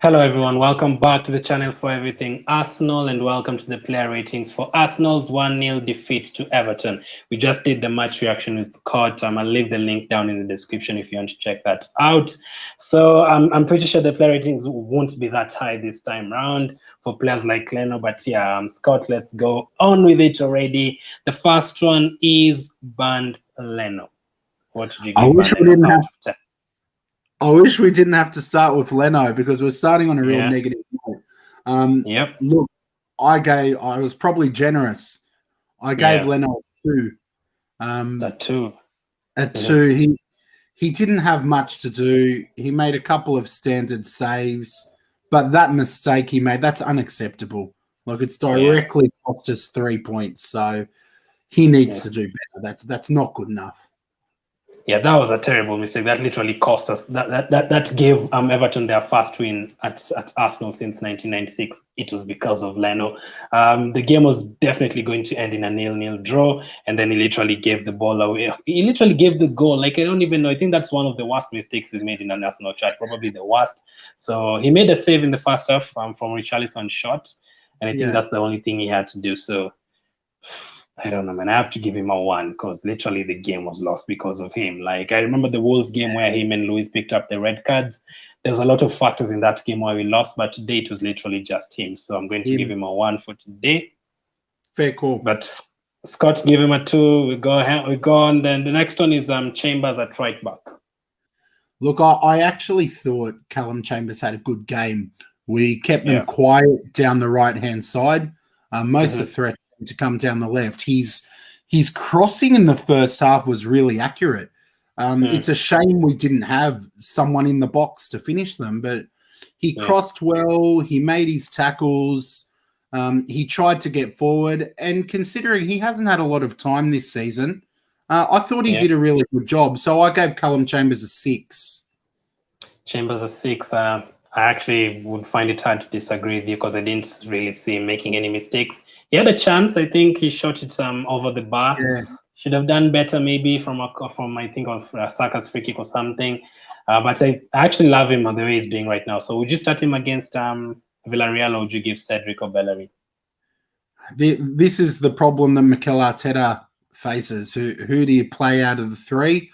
Hello everyone, welcome back to the channel for Everything Arsenal and welcome to the player ratings for Arsenal's 1-0 defeat to Everton. We just did the match reaction with Scott. I'll leave the link down in the description if you want to check that out. So I'm pretty sure the player ratings won't be that high this time round for players like Leno, but yeah, Scott, let's go on with it already. The first one is Band Leno. What did you I give wish Band we Leno didn't out have. of 10? I wish we didn't have to start with Leno because we're starting on a real Yeah, negative note. yep, Look, I was probably generous. I gave yeah, Leno a two. that too. A two. He didn't have much to do. He made a couple of standard saves, but that mistake he made, that's unacceptable. Like it's Yeah. directly cost us 3 points. So he needs Yeah. to do better. That's not good enough. Yeah, that was a terrible mistake. That literally cost us. That gave Everton their first win at Arsenal since 1996. It was because of Leno. The game was definitely going to end in a 0-0 draw, and then he literally gave the ball away. He literally gave the goal. Like I don't even know. I think that's one of the worst mistakes he's made in an Arsenal chat. Probably the worst. So he made a save in the first half from Richarlison's shot, and I think Yeah. that's the only thing he had to do. So I don't know, man. I have to give him a one because literally the game was lost because of him. Like I remember the Wolves game where him and Luis picked up the red cards. There was a lot of factors in that game why we lost, but today it was literally just him. So I'm going to give him a one for today. Fair call. But Scott give him a two. We go ahead, we go on. Then the next one is Chambers at right back. Look, I actually thought Callum Chambers had a good game. We kept them Yeah. quiet down the right-hand side. Most of the Mm-hmm. threats seemed to come down the left. His crossing in the first half was really accurate. It's a shame we didn't have someone in the box to finish them, but he crossed well. He made his tackles. He tried to get forward. And considering he hasn't had a lot of time this season, I thought he did a really good job. So I gave Callum Chambers a 6. Chambers a 6. I actually would find it hard to disagree with you because I didn't really see him making any mistakes. He had a chance. I think he shot it over the bar. Yeah. Should have done better maybe from I think of Saka's free kick or something. But I actually love him on the way he's doing right now. So would you start him against Villarreal or would you give Cedric or Bellerin? This is the problem that Mikel Arteta faces. Who do you play out of the three?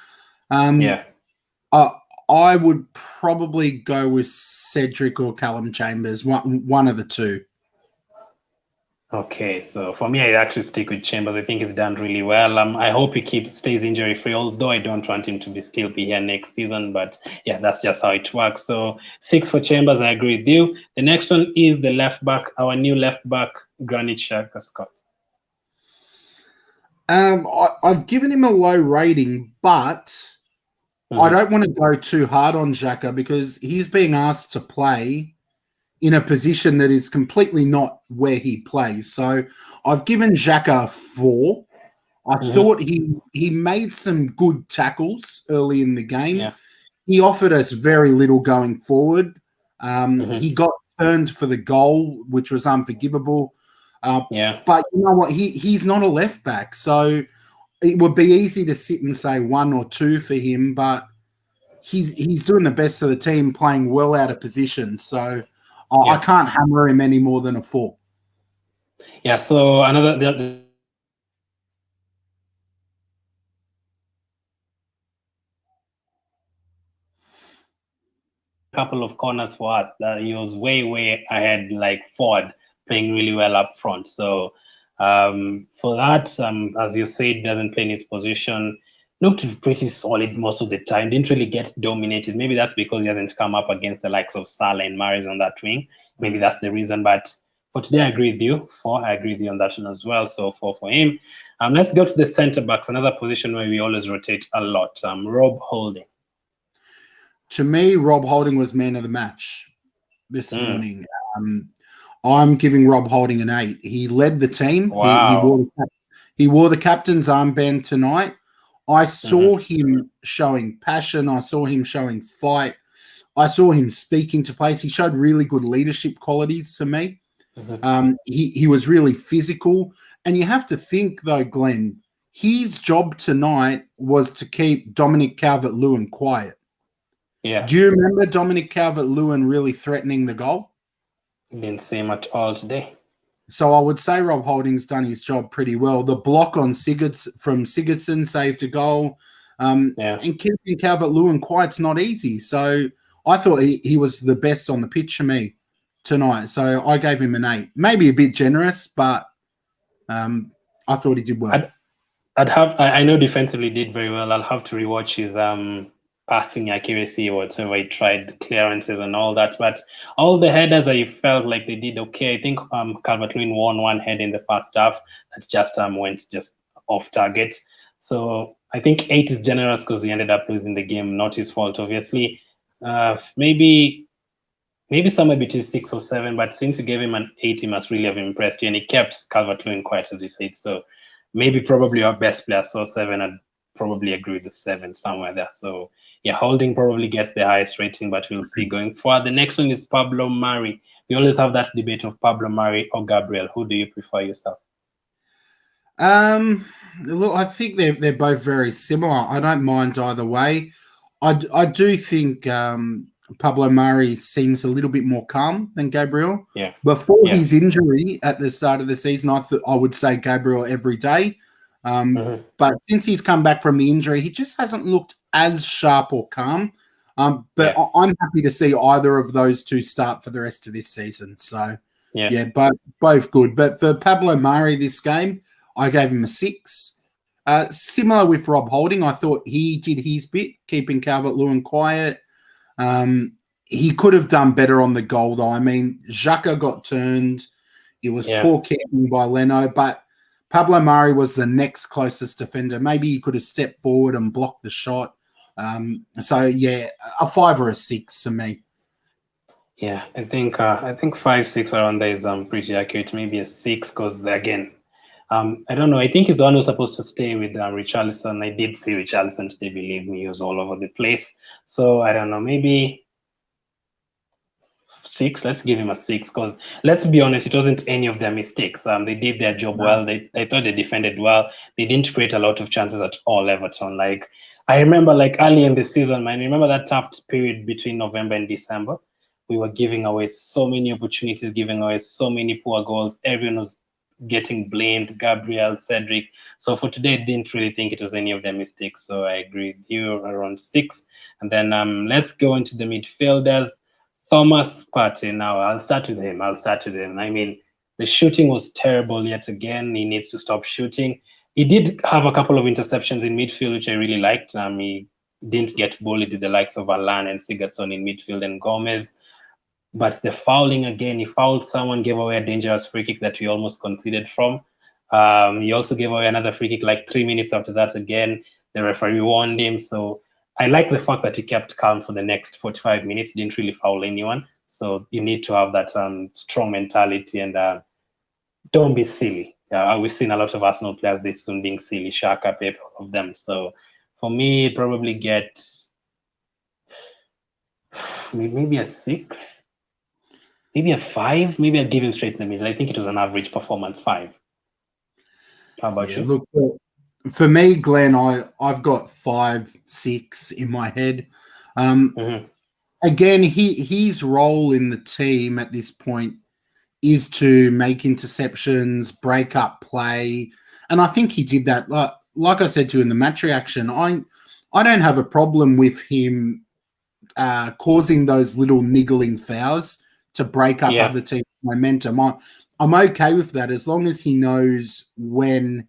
I would probably go with Cedric or Callum Chambers, one of the two. Okay, so for me, I actually stick with Chambers. I think he's done really well. I hope he stays injury free, although I don't want him to still be here next season. But yeah, that's just how it works. So 6 for Chambers, I agree with you. The next one is the left back, our new left back, Granit Xhaka, Scott. I've given him a low rating, but I don't want to go too hard on Xhaka because he's being asked to play in a position that is completely not where he plays. So I've given Xhaka a 4. I thought he made some good tackles early in the game. Yeah. He offered us very little going forward. He got turned for the goal, which was unforgivable. But you know what? He's not a left back, so it would be easy to sit and say 1 or 2 for him. But he's doing the best of the team, playing well out of position. So I can't hammer him any more than a 4. Yeah. So another. Couple of corners for us that he was way ahead, like forward, playing really well up front. So for that, as you said, doesn't play in his position. Looked pretty solid most of the time. Didn't really get dominated. Maybe that's because he hasn't come up against the likes of Salah and Mahrez on that wing. Maybe that's the reason. But for today, I agree with you. 4, I agree with you on that one as well. So 4 for him. Let's go to the centre backs, another position where we always rotate a lot. Rob Holding. To me, Rob Holding was man of the match this morning. I'm giving Rob Holding an 8. He led the team. Wow. He wore the captain's armband tonight. I saw him showing passion. I saw him showing fight. I saw him speaking to players. He showed really good leadership qualities to me. He was really physical. And you have to think, though, Glenn, his job tonight was to keep Dominic Calvert-Lewin quiet. Yeah. Do you remember Dominic Calvert-Lewin really threatening the goal? Didn't see much all today. So I would say Rob Holding's done his job pretty well. The block on from Sigurdsson saved a goal. And keeping Calvert-Lewin quiet's not easy. So I thought he was the best on the pitch for me tonight. So I gave him an 8. Maybe a bit generous, but I thought he did well. I know defensively did very well. I'll have to rewatch his passing accuracy, whatever he tried, clearances and all that. But all the headers, I felt like they did okay. I think Calvert-Lewin won one head in the first half that just went just off target. So I think 8 is generous because he ended up losing the game. Not his fault, obviously. Maybe somewhere between 6 or 7. But since you gave him an 8, he must really have impressed you, and he kept Calvert-Lewin quiet, as you said. So maybe probably our best player, so 7. I'd probably agree with the 7 somewhere there. So yeah, Holding probably gets the highest rating, but we'll see going forward. The next one is Pablo Mari. We always have that debate of Pablo Mari or Gabriel. Who do you prefer yourself? Look, I think they're both very similar. I don't mind either way. I do think Pablo Mari seems a little bit more calm than Gabriel. Yeah. Before his injury at the start of the season, I would say Gabriel every day. But since he's come back from the injury, he just hasn't looked as sharp or calm. But I'm happy to see either of those two start for the rest of this season. So, both good. But for Pablo Mari this game, I gave him a 6. Similar with Rob Holding, I thought he did his bit, keeping Calvert-Lewin quiet. He could have done better on the goal, though. I mean, Xhaka got turned. It was poor keeping by Leno, but Pablo Mari was the next closest defender. Maybe he could have stepped forward and blocked the shot. So, a 5 or a 6 for me. Yeah, I think 5, 6 around there is pretty accurate. Maybe a 6 because, again, I don't know. I think he's the one who's supposed to stay with Richarlison. I did see Richarlison today, believe me. He was all over the place. So, I don't know. Maybe 6. Let's give him a 6 because, let's be honest, it wasn't any of their mistakes. They did their job well. I thought they defended well. They didn't create a lot of chances at all, Everton. Like, I remember, like, early in the season, man, remember that tough period between November and December? We were giving away so many opportunities, giving away so many poor goals. Everyone was getting blamed, Gabriel, Cedric. So for today, I didn't really think it was any of their mistakes. So I agree with you, around 6. And then let's go into the midfielders. Thomas Partey. Now, I'll start with him. I mean, the shooting was terrible yet again. He needs to stop shooting. He did have a couple of interceptions in midfield, which I really liked. He didn't get bullied with the likes of Alan and Sigurdsson in midfield and Gomez. But the fouling again, he fouled someone, gave away a dangerous free kick that we almost conceded from. He also gave away another free kick like 3 minutes after that again. The referee warned him. So I like the fact that he kept calm for the next 45 minutes, didn't really foul anyone. So you need to have that strong mentality and don't be silly. We've seen a lot of Arsenal players this soon being silly, Xhaka, Pep, all of them. So for me, probably get maybe a 6. Maybe a 5. Maybe I'll give him straight in the middle. I think it was an average performance, 5. How about you? Look, for me, Glenn, I've got 5, 6 in my head. Again, his role in the team at this point is to make interceptions, break up play, and I think he did that. Like I said to you in the match reaction, I don't have a problem with him causing those little niggling fouls to break up other teams' momentum. I'm okay with that as long as he knows when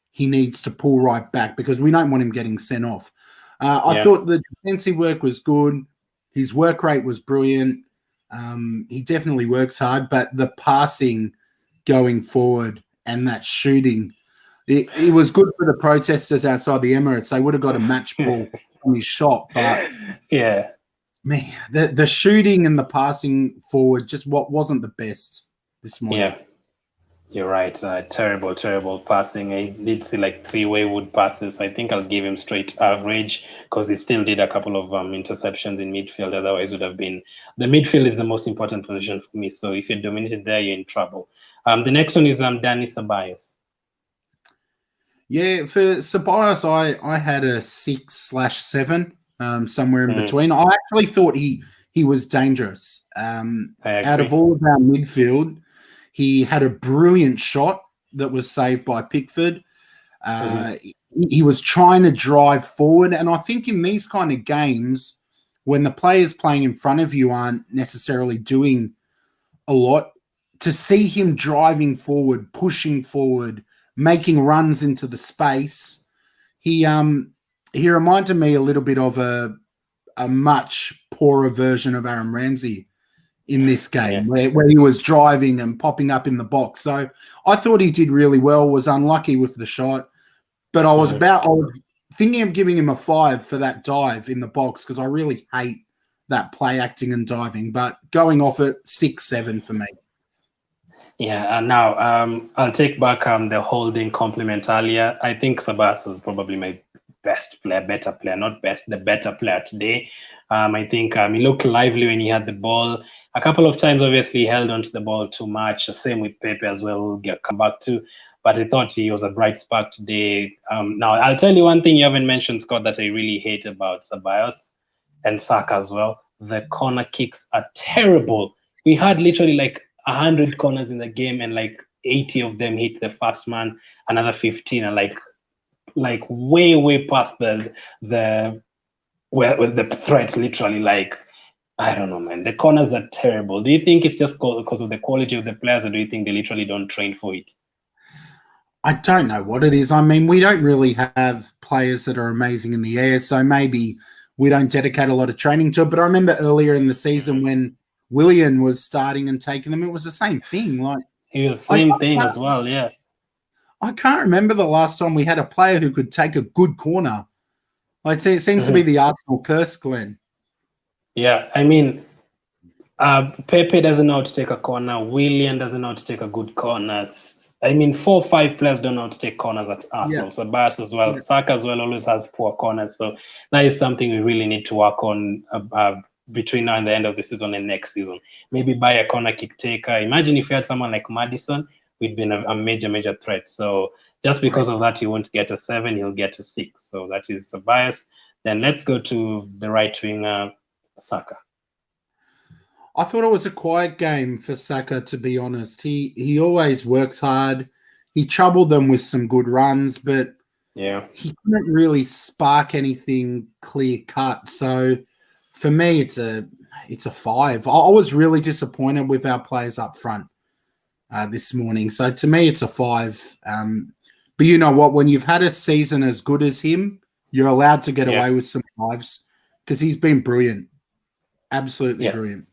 he needs to pull right back because we don't want him getting sent off. I thought the defensive work was good. His work rate was brilliant. He definitely works hard, but the passing going forward and that shooting, it was good for the protesters outside the Emirates. They would have got a match ball on his shot, but man, the shooting and the passing forward just wasn't the best this morning. Yeah, you're right. Terrible passing. I did see like 3 wayward passes. I think I'll give him straight average because he still did a couple of interceptions in midfield. Otherwise, would have been the midfield is the most important position for me. So if you're dominated there, you're in trouble. The next one is Dani Ceballos. Yeah, for Ceballos, I had a 6/7. somewhere in between. I actually thought he was dangerous. Out of all of our midfield, he had a brilliant shot that was saved by Pickford. He was trying to drive forward, and I think in these kind of games, when the players playing in front of you aren't necessarily doing a lot, to see him driving forward, pushing forward, making runs into the space, he reminded me a little bit of a much poorer version of Aaron Ramsey in this game, where he was driving and popping up in the box. So I thought he did really well, was unlucky with the shot, but I was thinking of giving him a 5 for that dive in the box because I really hate that play acting and diving, but going off at 6-7 for me. Yeah, and now I'll take back the holding compliment earlier. I think Sabas was probably my best player, better player, not best, the better player today. I think he looked lively when he had the ball. A couple of times, obviously, he held onto the ball too much. Same with Pepe as well, we'll come back to. But I thought he was a bright spark today. Now, I'll tell you one thing you haven't mentioned, Scott, that I really hate about Ceballos and Saka as well. The corner kicks are terrible. We had literally like 100 corners in the game, and like 80 of them hit the first man, another 15 are like way past the threat, literally. Like, I don't know, man. The corners are terrible. Do you think it's just because of the quality of the players, or do you think they literally don't train for it? I don't know what it is. I mean, we don't really have players that are amazing in the air, so maybe we don't dedicate a lot of training to it. But I remember earlier in the season when Willian was starting and taking them, it was the same thing. Like, it was the same thing as well, yeah. I can't remember the last time we had a player who could take a good corner. Like, it seems to be the Arsenal curse, Glenn. Yeah, I mean, Pepe doesn't know how to take a corner. Willian doesn't know how to take a good corner. I mean, 4 or 5 players don't know how to take corners at Arsenal. Yeah. Sabas as well. Yeah. Saka as well always has poor corners. So that is something we really need to work on between now and the end of the season and next season. Maybe buy a corner kick taker. Imagine if you had someone like Maddison, we'd been a major threat. So just because of that, he won't get a 7, he'll get a 6. So that is Sabas. Then let's go to the right wing, Saka. I thought it was a quiet game for Saka, to be honest. He always works hard. He troubled them with some good runs, but he couldn't really spark anything clear cut. So for me, it's a 5. I was really disappointed with our players up front this morning. So to me, it's a 5. But you know what? When you've had a season as good as him, you're allowed to get away with some 5s because he's been brilliant. Absolutely brilliant.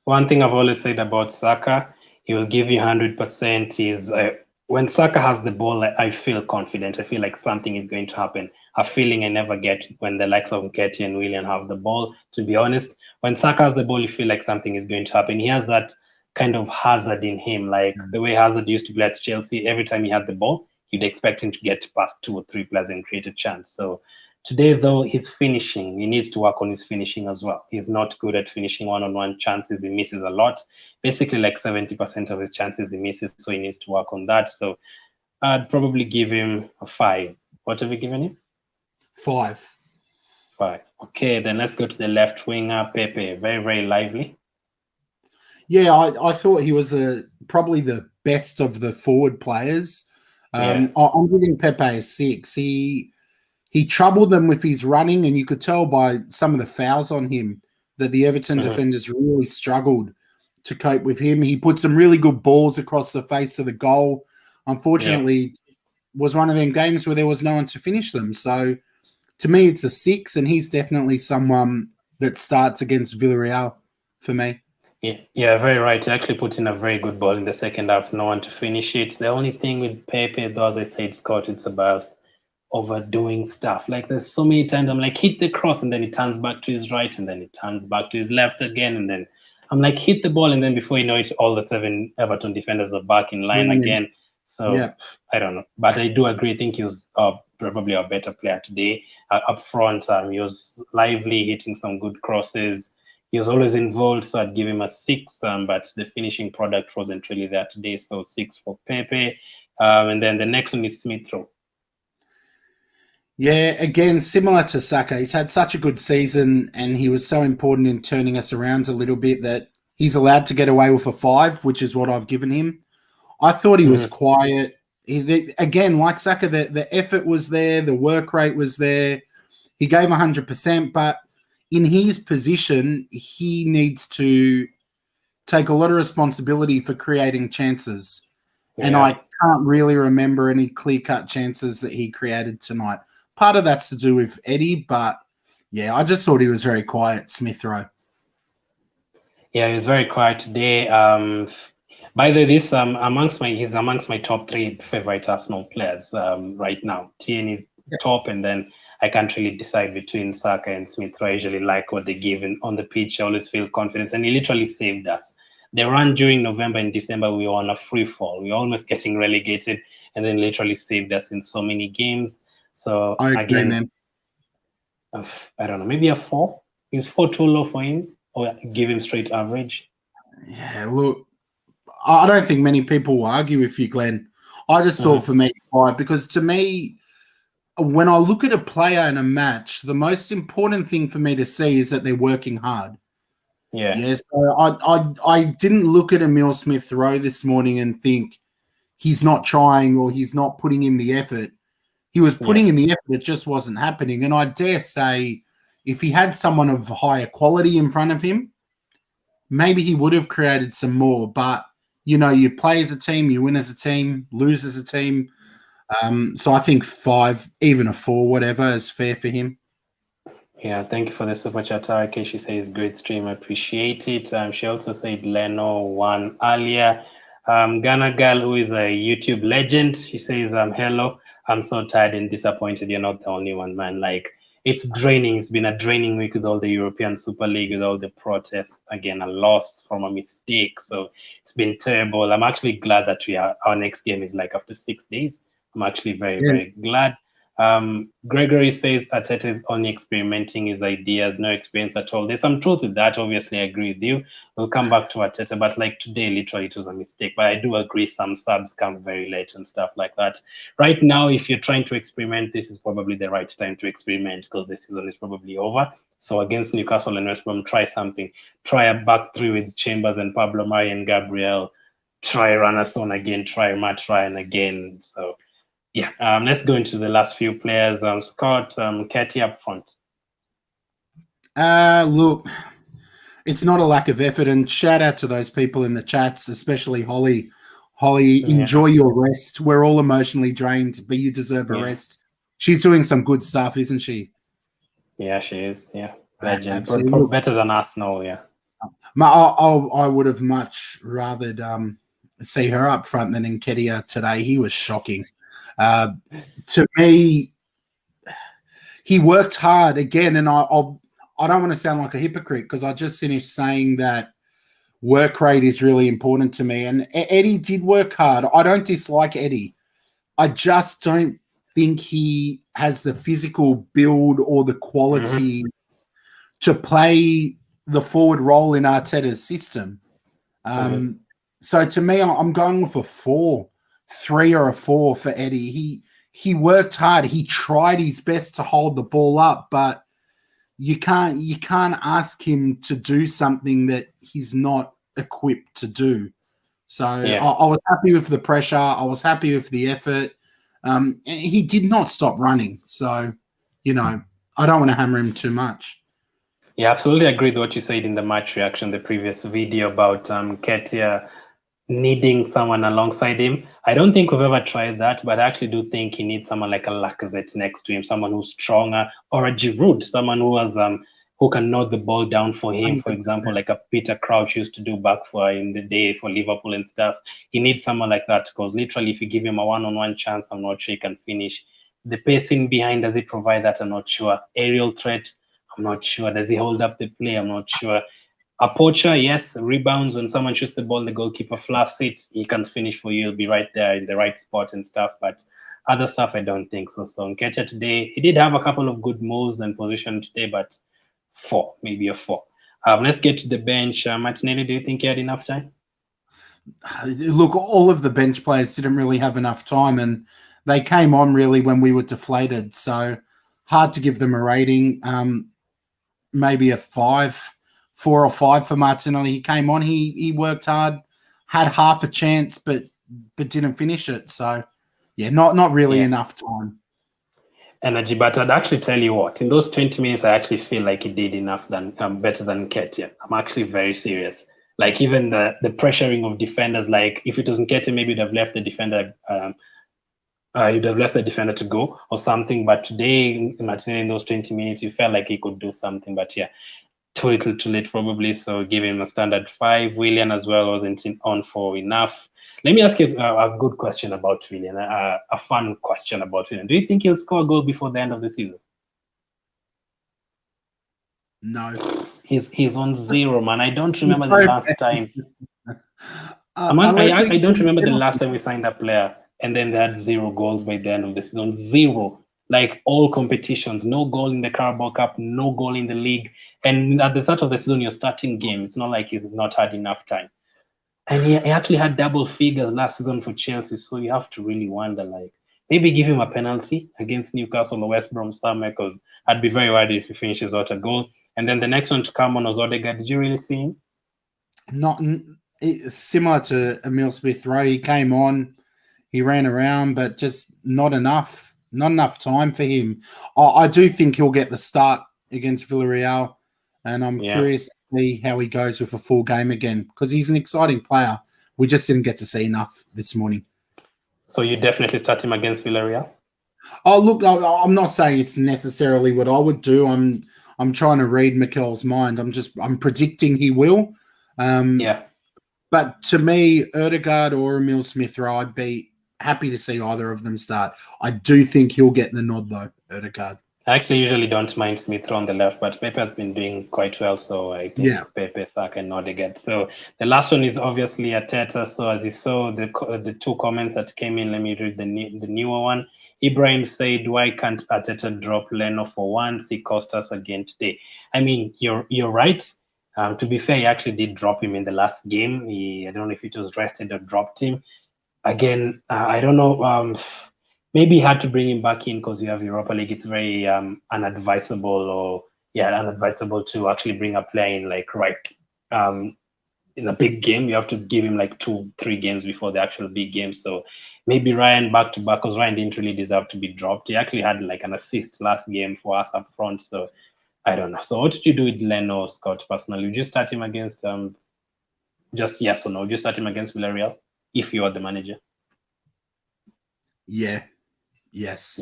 One thing I've always said about Saka, he will give you 100%. When Saka has the ball, I feel confident. I feel like something is going to happen. A feeling I never get when the likes of Nketiah and Willian have the ball, to be honest. When Saka has the ball, you feel like something is going to happen. He has that kind of hazard in him, like the way Hazard used to play at Chelsea. Every time he had the ball, you'd expect him to get past 2 or 3 players and create a chance. So today, though, his finishing, he needs to work on his finishing as well. He's not good at finishing one-on-one chances. He misses a lot. Basically, like 70% of his chances he misses, so he needs to work on that. So I'd probably give him a 5. What have you given him? 5. 5. Okay, then let's go to the left winger, Pepe. Very lively. Yeah, I thought he was probably the best of the forward players. I'm giving Pepe a 6. He troubled them with his running, and you could tell by some of the fouls on him that the Everton defenders really struggled to cope with him. He put some really good balls across the face of the goal. Unfortunately, was one of them games where there was no one to finish them. So to me, it's a 6, and he's definitely someone that starts against Villarreal for me. Yeah, very right. He actually put in a very good ball in the second half, no one to finish it. The only thing with Pepe, though, as I said, Scott, it's about overdoing stuff. Like, there's so many times I'm like, hit the cross, and then he turns back to his right, and then he turns back to his left again, and then I'm like, hit the ball, and then before you know it, all the 7 Everton defenders are back in line again. So I don't know, but I do agree. I think he was probably a better player today. Up front, he was lively, hitting some good crosses. He was always involved, so I'd give him a 6. But the finishing product wasn't really there today, so 6 for Pepe. And then the next one is Mithril. Yeah, again, similar to Saka, he's had such a good season and he was so important in turning us around a little bit that he's allowed to get away with a 5, which is what I've given him. I thought he was quiet. Again, like Saka, the effort was there, the work rate was there. He gave 100%, but in his position, he needs to take a lot of responsibility for creating chances. Yeah. And I can't really remember any clear-cut chances that he created tonight. Part of that's to do with Eddie, but yeah, I just thought he was very quiet, Smith-Rowe. Yeah, he was very quiet today. By the way, this he's amongst my top 3 favorite Arsenal players right now. TN is top, and then I can't really decide between Saka and Smith-Rowe. I usually like what they give on the pitch. I always feel confidence, and he literally saved us. The run during November and December, we were on a free fall. We were almost getting relegated, and then literally saved us in so many games. So I agree, again, I don't know, maybe a 4. Is 4 too low for him, or give him straight average? Yeah, look, I don't think many people will argue with you, Glenn. I just thought for me 5, because to me, when I look at a player in a match, the most important thing for me to see is that they're working hard. Yeah. Yes. I didn't look at Emile Smith-Rowe this morning and think he's not trying or he's not putting in the effort. He was putting in the effort, it just wasn't happening. And I dare say if he had someone of higher quality in front of him, maybe he would have created some more. But, you know, you play as a team, you win as a team, lose as a team. So I think 5, even a 4, whatever, is fair for him. Yeah, thank you for the super chat, Tarek. She says, great stream, I appreciate it. She also said Leno 1 earlier. Ghana Girl, who is a YouTube legend, she says, hello, I'm so tired and disappointed. You're not the only one, man. Like, it's draining. It's been a draining week with all the European Super League, with all the protests. Again, a loss from a mistake. So it's been terrible. I'm actually glad that our next game is like after 6 days. I'm actually very, very glad. Gregory says Arteta is only experimenting his ideas, no experience at all. There's some truth to that. Obviously, I agree with you. We'll come back to Arteta, but like today, literally, it was a mistake. But I do agree some subs come very late and stuff like that. Right now, if you're trying to experiment, this is probably the right time to experiment because the season is probably over. So against Newcastle and West Brom, try something. Try a back 3 with Chambers and Pablo Mari and Gabriel. Try Ranason again. Try Matt Ryan again. So yeah, let's go into the last few players. Scott, Ketty up front. Look, it's not a lack of effort, and shout out to those people in the chats, especially Holly. Holly, enjoy your rest. We're all emotionally drained, but you deserve a rest. She's doing some good stuff, isn't she? Yeah, she is. Yeah, legend. Absolutely. Better than Arsenal. Yeah. I would have much rather see her up front than Nketiah today. He was shocking. To me, he worked hard again, and I don't want to sound like a hypocrite because I just finished saying that work rate is really important to me. And Eddie did work hard. I don't dislike Eddie. I just don't think he has the physical build or the quality to play the forward role in Arteta's system. So to me, I'm going with a 4, 3 or a 4 for Eddie. He worked hard. He tried his best to hold the ball up, but you can't ask him to do something that he's not equipped to do. So I was happy with the pressure. I was happy with the effort. He did not stop running. So, you know, I don't want to hammer him too much. Yeah, absolutely agree with what you said in the match reaction, the previous video about Nketiah needing someone alongside him. I don't think we've ever tried that, but I actually do think he needs someone like a Lacazette next to him, someone who's stronger, or a Giroud, someone who has who can knock the ball down for him, for example, like a Peter Crouch used to do back for in the day for Liverpool and stuff. He needs someone like that because literally if you give him a one-on-one chance, I'm not sure he can finish. The pacing behind, does he provide that? I'm not sure. Aerial threat, I'm not sure. Does he hold up the play? I'm not sure. A poacher, yes, rebounds when someone shoots the ball, the goalkeeper fluffs it, he can finish for you, he'll be right there in the right spot and stuff, but other stuff, I don't think so. So Nketiah today, he did have a couple of good moves and position today, but 4, maybe a 4. Let's get to the bench. Martinelli, do you think he had enough time? Look, all of the bench players didn't really have enough time, and they came on really when we were deflated. So hard to give them a rating. Maybe a 5, 4 or 5 for Martinelli. He came on, he worked hard, had half a chance, but didn't finish it. So, yeah, not really enough time. Energy, but I'd actually tell you what, in those 20 minutes, I actually feel like he did enough than better than Nketiah. I'm actually very serious. Like even the pressuring of defenders, like if it was Nketiah, maybe you'd have left the defender, you'd have left the defender to go or something. But today, Martinelli, in those 20 minutes, you felt like he could do something. But yeah, too little, too late probably. So give him a standard 5. Willian as well wasn't on for enough. Let me ask you a good question about Willian, a fun question about Willian. Do you think he'll score a goal before the end of the season? No. He's on 0, man. I don't remember the last time. I don't remember the last time we signed a player and then they had 0 goals by the end of the season. 0. Like all competitions, no goal in the Carabao Cup, no goal in the league. And at the start of the season, you're starting games. It's not like he's not had enough time. And he actually had double figures last season for Chelsea. So you have to really wonder, like, maybe give him a penalty against Newcastle or West Brom somewhere, because I'd be very worried if he finishes out a goal. And then the next one to come on was Odegaard. Did you really see him? Not similar to Emile Smith-Rowe. He came on, he ran around, but just not enough. Not enough time for him. I do think he'll get the start against Villarreal, and I'm curious to see how he goes with a full game again, because he's an exciting player. We just didn't get to see enough this morning. So you definitely start him against Villarreal? Oh, look, I'm not saying it's necessarily what I would do. I'm trying to read Mikel's mind. I'm predicting he will. But to me, Odegaard or Emile Smith-Rowe, I'd be happy to see either of them start. I do think he'll get the nod, though, Odegaard. I actually usually don't mind Smith-Rowe on the left, but Pepe has been doing quite well, so I think Pepe, Saka, and Odegaard. So the last one is obviously Arteta. So as you saw, the 2 comments that came in, let me read the newer one. Ibrahim said, "Why can't Arteta drop Leno for once? He cost us again today." I mean, you're right. To be fair, he actually did drop him in the last game. I don't know if it was rested or dropped him. Again, I don't know. Maybe he had to bring him back in because you have Europa League. It's very unadvisable to actually bring a player in in a big game. You have to give him like 2-3 games before the actual big game. So maybe Ryan back to back, because Ryan didn't really deserve to be dropped. He actually had like an assist last game for us up front. So I don't know. So what did you do with Leno, Scott, personally? Would you start him against, just yes or no, would you start him against Villarreal if you are the manager? Yeah. Yes.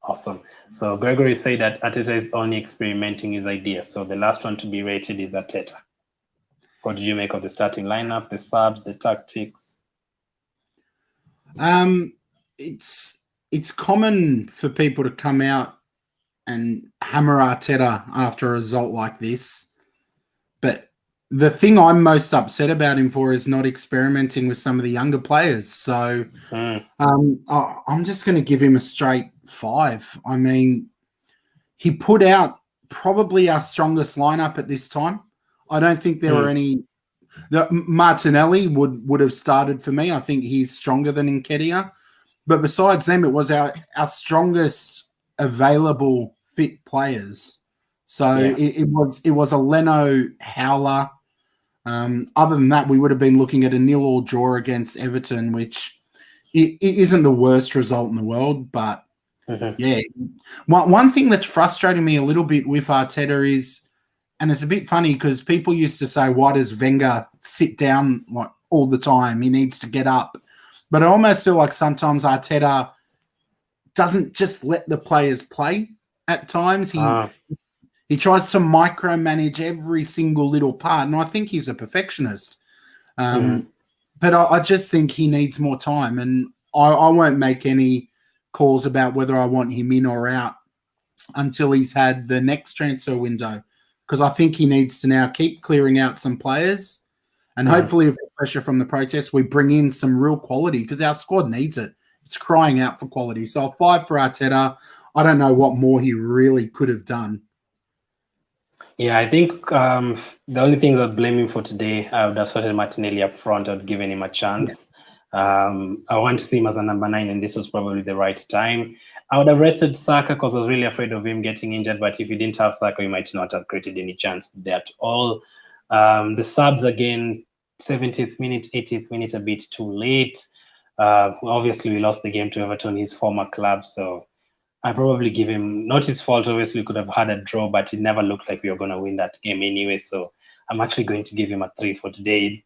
Awesome. So Gregory said that Arteta is only experimenting his ideas. So the last one to be rated is Arteta. What did you make of the starting lineup, the subs, the tactics? It's common for people to come out and hammer Arteta after a result like this. But the thing I'm most upset about him for is not experimenting with some of the younger players. So I'm just going to give him a straight 5. I mean, he put out probably our strongest lineup at this time. I don't think there were any. Martinelli would have started for me. I think he's stronger than Nketiah. But besides them, it was our strongest available fit players. So it was a Leno howler. Other than that, we would have been looking at a 0-0 draw against Everton, which it isn't the worst result in the world. But one thing that's frustrating me a little bit with Arteta is, and it's a bit funny because people used to say, why does Wenger sit down like all the time? He needs to get up. But I almost feel like sometimes Arteta doesn't just let the players play at times. He tries to micromanage every single little part, and I think he's a perfectionist. But I just think he needs more time, and I won't make any calls about whether I want him in or out until he's had the next transfer window, because I think he needs to now keep clearing out some players, and hopefully with the pressure from the protests, we bring in some real quality, because our squad needs it. It's crying out for quality. So 5 for Arteta. I don't know what more he really could have done. Yeah, I think the only thing I'd blame him for today, I would have started Martinelli up front. I'd given him a chance. I want to see him as a number 9, and this was probably the right time. I would have rested Saka because I was really afraid of him getting injured. But if you didn't have Saka, you might not have created any chance there at all. The subs again, 70th minute, 80th minute, a bit too late. Obviously, we lost the game to Everton, his former club. So I probably give him, not his fault, obviously, we could have had a draw, but it never looked like we were going to win that game anyway. So I'm actually going to give him a 3 for today.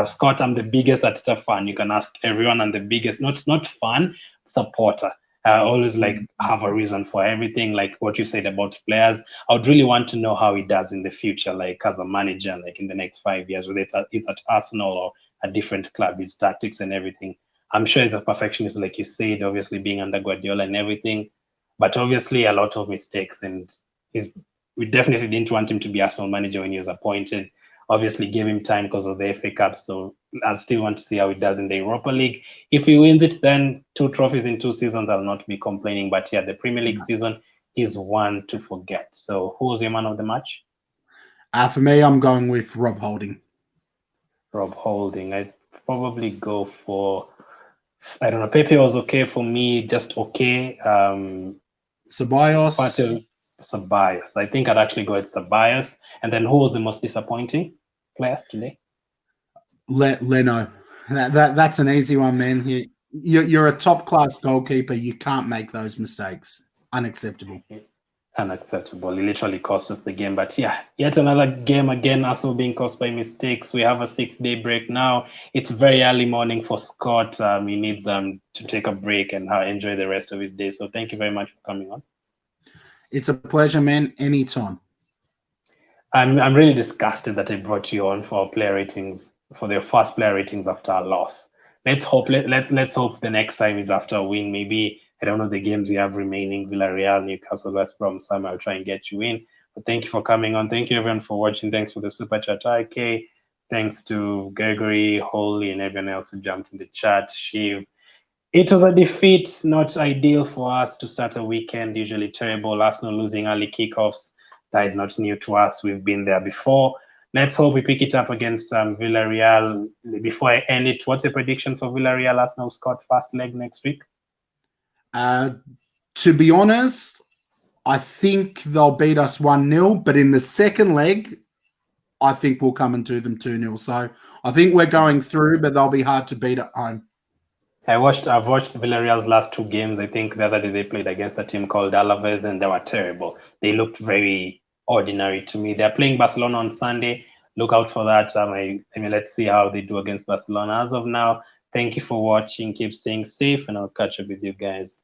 Scott, I'm the biggest Arteta fan. You can ask everyone. I'm the biggest, not fan, supporter. I always like have a reason for everything, like what you said about players. I would really want to know how he does in the future, like as a manager, like in the next 5 years, whether it's at Arsenal or a different club, his tactics and everything. I'm sure he's a perfectionist, like you said, obviously being under Guardiola and everything, but obviously a lot of mistakes. And we definitely didn't want him to be Arsenal manager when he was appointed. Obviously gave him time because of the FA Cup. So I still want to see how he does in the Europa League. If he wins it, then 2 trophies in 2 seasons, I'll not be complaining. But yeah, the Premier League season is one to forget. So who was your man of the match? For me, I'm going with Rob Holding. Rob Holding. I'd probably go for, I don't know, Pepe was okay for me, just okay. Ceballos. Ceballos. I think I'd actually go with Ceballos. And then who was the most disappointing player today? Leno. That's an easy one, man. You're a top-class goalkeeper. You can't make those mistakes. Unacceptable. Unacceptable. It literally cost us the game. But yeah, yet another game again, Arsenal being caused by mistakes. We have a 6-day break now. It's very early morning for Scott. He needs to take a break and enjoy the rest of his day. So thank you very much for coming on. It's a pleasure, man. Anytime. I'm really disgusted that I brought you on for player ratings, for their first player ratings after a loss. Let's hope the next time is after a win. Maybe, I don't know, the games you have remaining, Villarreal, Newcastle, West Brom, some I'll try and get you in. But thank you for coming on. Thank you everyone for watching. Thanks for the super chat, IK. Thanks to Gregory, Holly, and everyone else who jumped in the chat. Shiv. It was a defeat, not ideal for us to start a weekend, usually terrible. Arsenal losing early kickoffs. That is not new to us. We've been there before. Let's hope we pick it up against Villarreal. Before I end it, what's your prediction for Villarreal Arsenal, Scott, first leg next week? To be honest, I think they'll beat us 1-0, but in the second leg, I think we'll come and do them 2-0. So I think we're going through, but they'll be hard to beat at home. I've watched Villarreal's last 2 games. I think the other day they played against a team called Alaves, and they were terrible. They looked very ordinary to me. They're playing Barcelona on Sunday. Look out for that. I mean, let's see how they do against Barcelona. As of now, thank you for watching. Keep staying safe, and I'll catch up with you guys.